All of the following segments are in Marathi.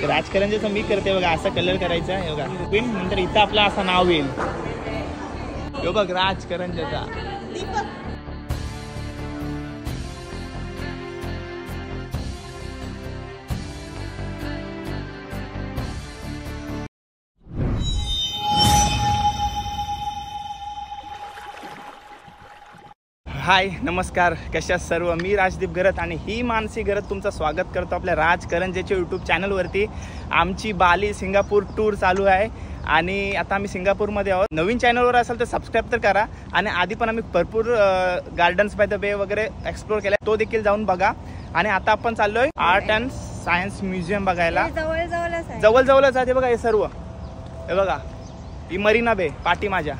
राजकारंजाचं मी करते बघा, असा कलर करायचा हे बघा, नंतर इथं आपला असं नाव येईल, हे बघ राजकारंजाचा. हाय नमस्कार, कशा सर्व. मी राजदीप गरत आणि ही मानसी गरत तुमचं स्वागत करतो आपल्या राजकारंजाच्या यूट्यूब चॅनलवरती. आमची बाली सिंगापूर टूर चालू आहे आणि आता आम्ही सिंगापूरमध्ये आहोत. नवीन चॅनलवर असेल तर सबस्क्राईब तर करा. आणि आधी पण आम्ही भरपूर गार्डन्स बाय द बे वगैरे एक्सप्लोर केला, तो देखील जाऊन बघा. आणि आता आपण चाललोय आर्ट अँड सायन्स म्युझियम बघायला. जवळच आहे बघा हे सर्व. हे बघा ही मरीना बे पाठी माझ्या.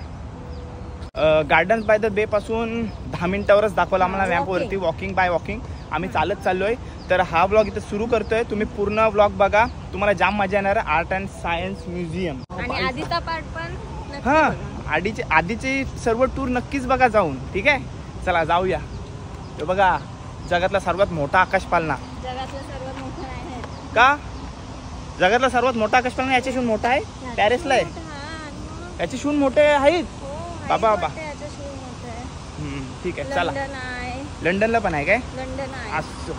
गार्डन्स बाय द बे पासून 10 मिनिटावरच दाखवला आम्हाला मॅपवरती. वॉकिंग बाय वॉकिंग आम्ही चालत चाललोय. तर हा ब्लॉग इथं सुरू करतोय, तुम्ही पूर्ण ब्लॉग बघा, तुम्हाला जाम मजा येणार. आर्ट अँड सायन्स म्युझियम आणि आधीचा पार्ट पण. हा आधीची सर्व टूर नक्कीच बघा जाऊन. ठीक आहे, चला जाऊया. हे बघा जगातला सर्वात मोठा आकाशपाळणा. जगातला सर्वात मोठा आहे का? जगातला सर्वात मोठा आकाशपाळणा याच्याशून मोठा आहे. पॅरिसला आहे, याचे शून मोठे आहेत बाबा. ठीक आहे चला. लंडनला पण आहे काय?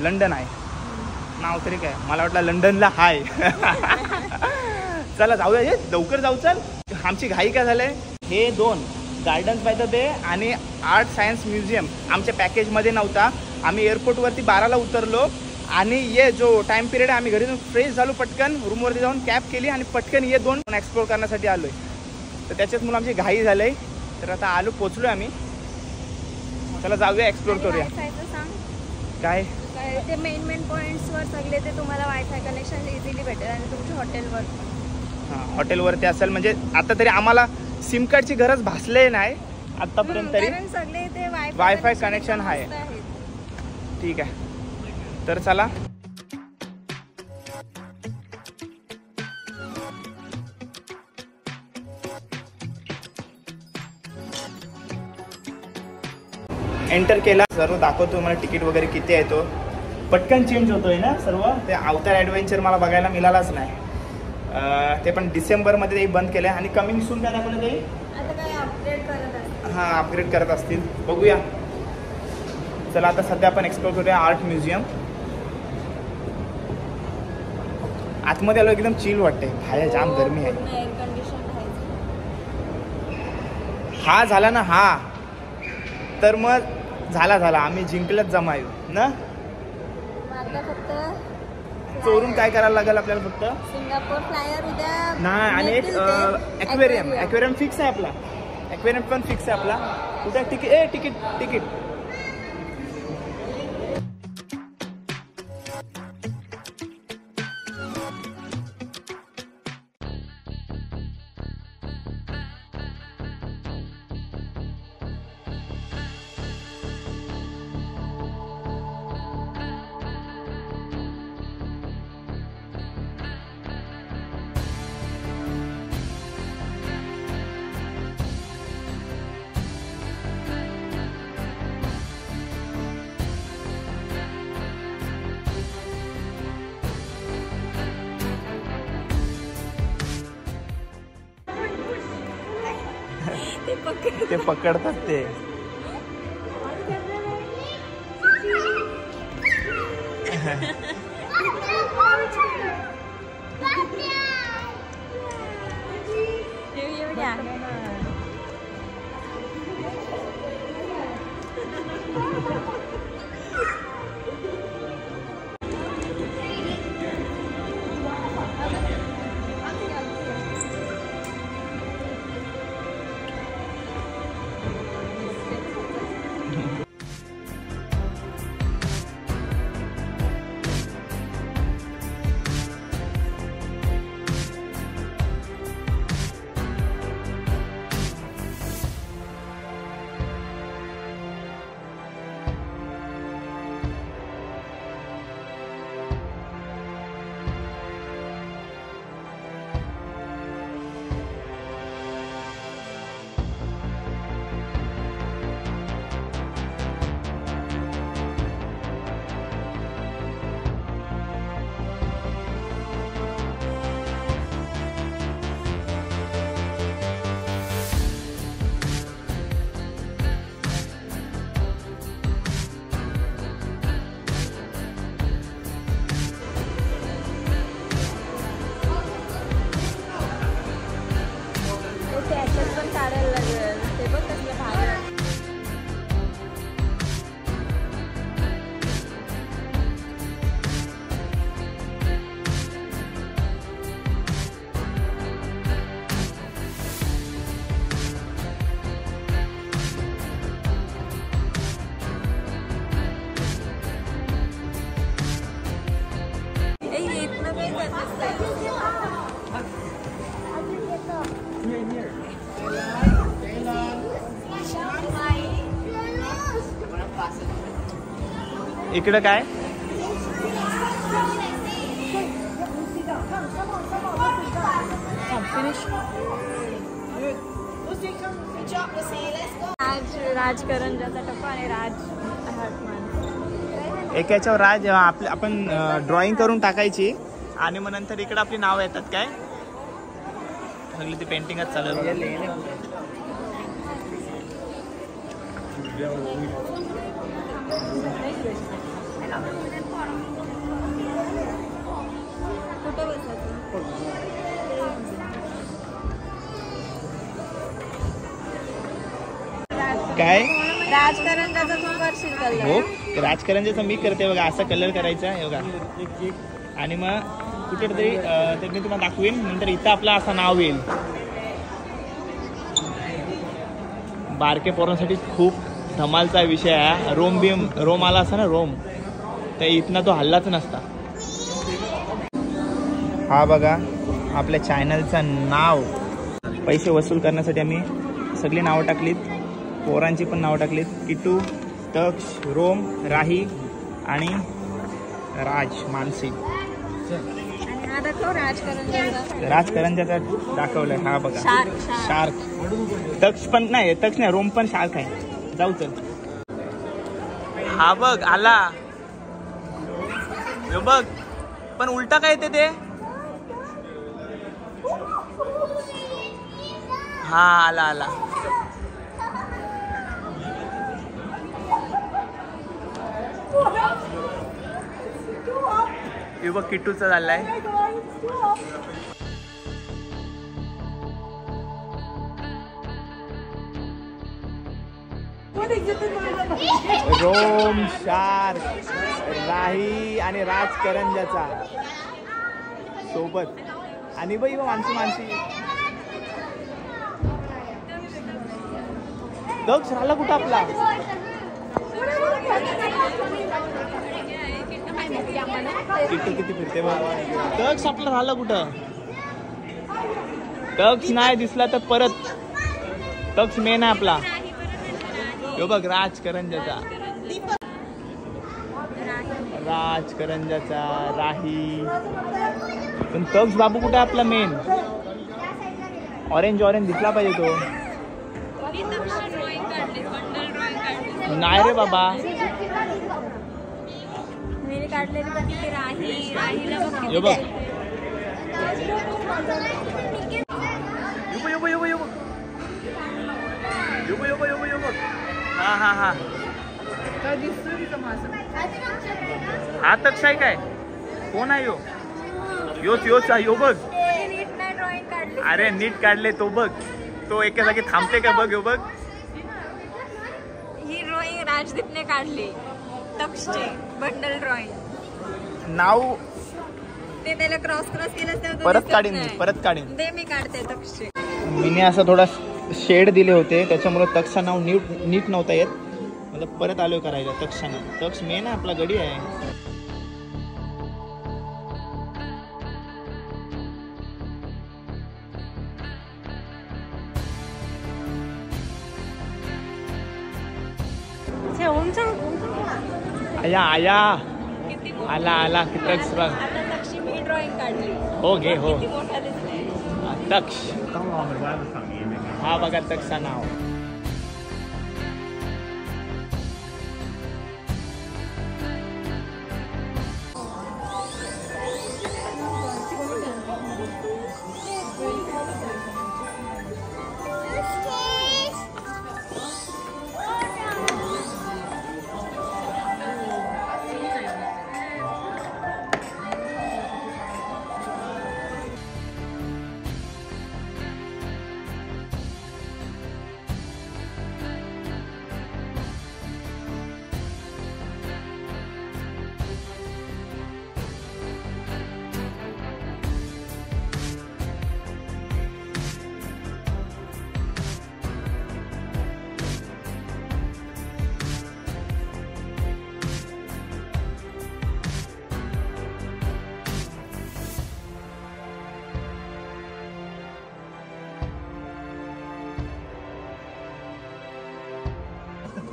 लंडन आहे नाव तरी काय, मला वाटलं लंडनला हाय. चला जाऊया, लवकर जाऊ. चल, आमची घाई काय झालंय, हे 2 गार्डन्स बाय द बे आणि आर्ट सायन्स म्युझियम आमच्या पॅकेजमध्ये नव्हता. आम्ही एअरपोर्टवरती 12ला उतरलो आणि ये जो टाइम पिरियड आहे, आम्ही घरी जाऊन फ्रेश झालो, पटकन रूमवरती जाऊन कॅब केली आणि पटकन ये 2 एक्सप्लोर करण्यासाठी आलोय. तर त्याच्यात मुलं आमची घाई झालंय. तर आता आलो, पोचलोय आम्ही. चला जाऊया, एक्सप्लोर करूया. काय ते मेन पॉइंट्सवर सगळे ते तुम्हाला वायफाय कनेक्शन इझिली भेटेल. आणि तुमच्या हॉटेलवर, हां हॉटेलवरती असेल म्हणजे आता तरी आम्हाला सिम कार्डची गरज भासले नाही आतापर्यंत तरी. सगळे ते वायफाय कनेक्शन आहे. ठीक आहे, तर चला. एंटर केला, सर्व दाखवतो मला तिकीट वगैरे किती आहे. तो पटकन चेंज होतोय ना सर्व. ते अवतार ॲडव्हेंचर मला बघायला मिळालाच नाही. ते पण डिसेंबरमध्ये ते बंद केलं आहे. आणि कमिंग सून काय दाखवलं ते हां अपग्रेड करत असतील, बघूया. चला आता सध्या आपण एक्सप्लोर करूया आर्ट म्युझियम. आतमध्ये आलो, एकदम चिल वाटते. बाहेर जाम गरमी आहे. हा झाला ना, हा तर मग झाला आम्ही जिंकलच जमायू ना. फक्त चोरून काय करायला लागेल आपल्याला, फक्त सिंगापूर फ्लायर उद्या नाही. आणि एक ॲक्वेरियम फिक्स आहे आपला. ॲक्वेरियम पण फिक्स आहे आपला. कुठे तिकीट ते पकडतात ते. इकडं काय? राजकरंजाचा टप्पा आणि राज एक याच्यावर राज आपण ड्रॉइंग करून टाकायची आणि मग नंतर इकडे आपली नाव येतात काय सगळी ती पेंटिंगच चालू काय राजकरंजाचा तू करशील कलर. हो राजकरंजाचा मी करते बघा असा कलर करायचा आहे बघा आणि मग कुठेतरी ते मी तुम्हाला दाखवेन नंतर इथं आपलं असं नाव येईल. बारके पोरांसाठी खूप धमालचा विषय आहे. रोम आला असता ना रोम तर इथनं तो हल्लाच नसता. हा बघा आपल्या चॅनलचं नाव पैसे वसूल करण्यासाठी आम्ही सगळी नावं टाकलीत. पोरांची पण नावं टाकलीत. किटू, तक्ष, रोम, राही आणि राज मानसी. राजकरंजाचा दाखवलंय. हा बघा शार्क. तक्ष पण नाही रोम पण शार्क आहे. जाऊ चल. हा बघ आला बघ पण उलटा काय येते ते. हा आला आला. हे बघ किट्टूचा झालाय. रोम, शार्क, राही आणि राजकरंजाचा सोबत आणि बाई मानसी दक्ष राहिला कुठं आपला. किती फिरते तक्ष आपला राहिला कुठं. तक्ष नाही दिसला तर परत तक्ष मेन आहे आपला. यो बघ राजकरंजाचा राही पण तक्ष बाबू कुठे आपला मेन. ऑरेंज दिसला पाहिजे तो. नाही रे बाबा यो बघ हा तक्ष आहे काय. कोण आहे योच यो बघ. अरे नीट काढले तो बघ. तो एका जागी थांबते का बघ. यो बघ ही ड्रॉइंग राजदीपने काढली. तक्षचे बंडल ड्रॉइंग नाव ते त्याला क्रॉस केलं. परत काढीन ते मी काढते तक्षचे. मीने असं थोडा शेड दिले होते त्याच्यामुळे तक्षचं नाव नीट नव्हता येत. मला परत आलोय करायला तक्षानं. तक्ष मेन आहे आपला गडी आहे. आया आला तक्ष बघ. मी ड्रॉइंग काढली. हो घे हो तक्ष. हा बघा तक्षचा नाव.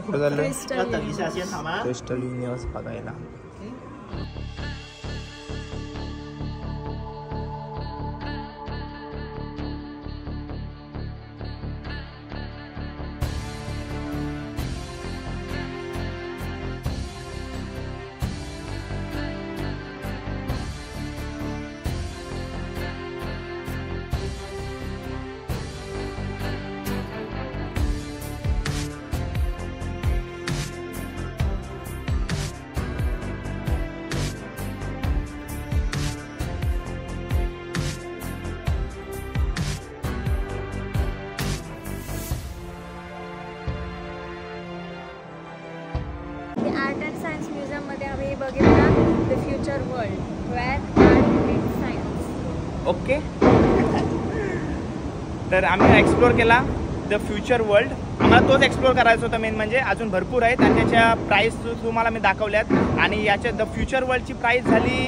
कुठे झालं Crystal. क्रिस्टल युनिवर्स बघायला. आर्ट अँड सायन्स म्युझियममध्ये आम्ही बघितलं the future world where art meets science. Okay. तर आम्ही एक्सप्लोर केला द फ्युचर वर्ल्ड. आम्हाला तोच एक्सप्लोर करायचा होता मेन म्हणजे. अजून भरपूर आहेत आणि त्याच्या प्राईस तुम्हाला मी दाखवल्यात. आणि याच्या द फ्युचर वर्ल्डची प्राईस झाली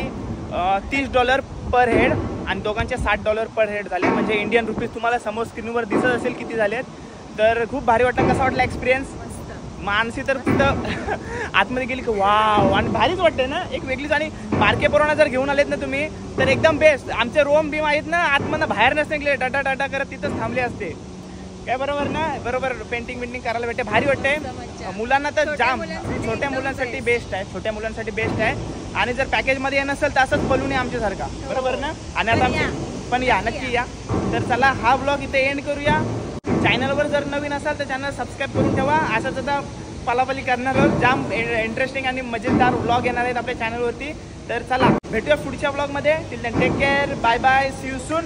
$30 पर हेड आणि दोघांचे $60 पर हेड झाले. म्हणजे इंडियन रुपीज तुम्हाला समोर स्क्रीनवर दिसत असेल किती झालेत. तर खूप भारी वाटलं. कसा वाटला एक्सपिरियन्स? मानसी तर तिथं आतमध्ये गेली की वाव, आणि भारीच वाटते ना एक वेगळीच. आणि बारके पोरांना जर घेऊन आलेत ना तुम्ही तर एकदम बेस्ट. आमचे रोम बीम आहेत ना आतमधनं बाहेर नसते गेले, टाटा टाटा करत तिथंच थांबले असते. काय बरोबर ना? बरोबर. पेंटिंग बिंटिंग करायला भेटते, भारी वाटते. मुलांना तर जाम, छोट्या मुलांसाठी बेस्ट आहे. छोट्या मुलांसाठी बेस्ट आहे. आणि जर पॅकेजमध्ये नसेल तर असंच बलून आहे आमच्यासारखा, बरोबर ना? आणि आता पण या, नक्की या. तर चला हा ब्लॉग इथे एंड करूया. चॅनलवर जर नवीन असाल तर चॅनल सबस्क्राईब करून ठेवा. असंच आता पलापली करणार आहोत. जाम इंटरेस्टिंग आणि मजेदार ब्लॉग येणार आहेत आपल्या चॅनलवरती. तर चला भेटूया पुढच्या ब्लॉगमध्ये. Till then take care, bye bye, see you soon.